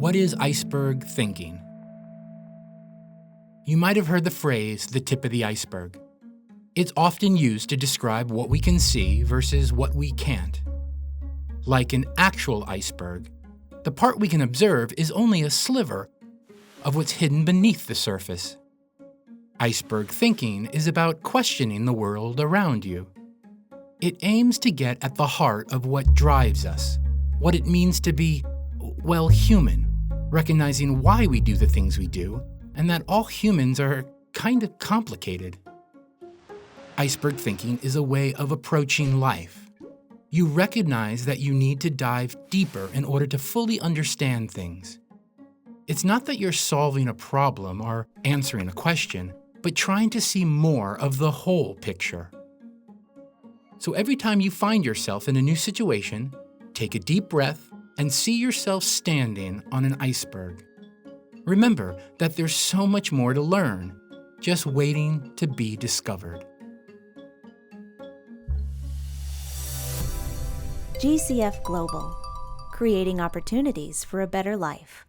What is iceberg thinking? You might have heard the phrase, the tip of the iceberg. It's often used to describe what we can see versus what we can't. Like an actual iceberg, the part we can observe is only a sliver of what's hidden beneath the surface. Iceberg thinking is about questioning the world around you. It aims to get at the heart of what drives us, what it means to be, well, human, recognizing why we do the things we do, and that all humans are kind of complicated. Iceberg thinking is a way of approaching life. You recognize that you need to dive deeper in order to fully understand things. It's not that you're solving a problem or answering a question, but trying to see more of the whole picture. So every time you find yourself in a new situation, take a deep breath and see yourself standing on an iceberg. Remember that there's so much more to learn, just waiting to be discovered. GCF Global, creating opportunities for a better life.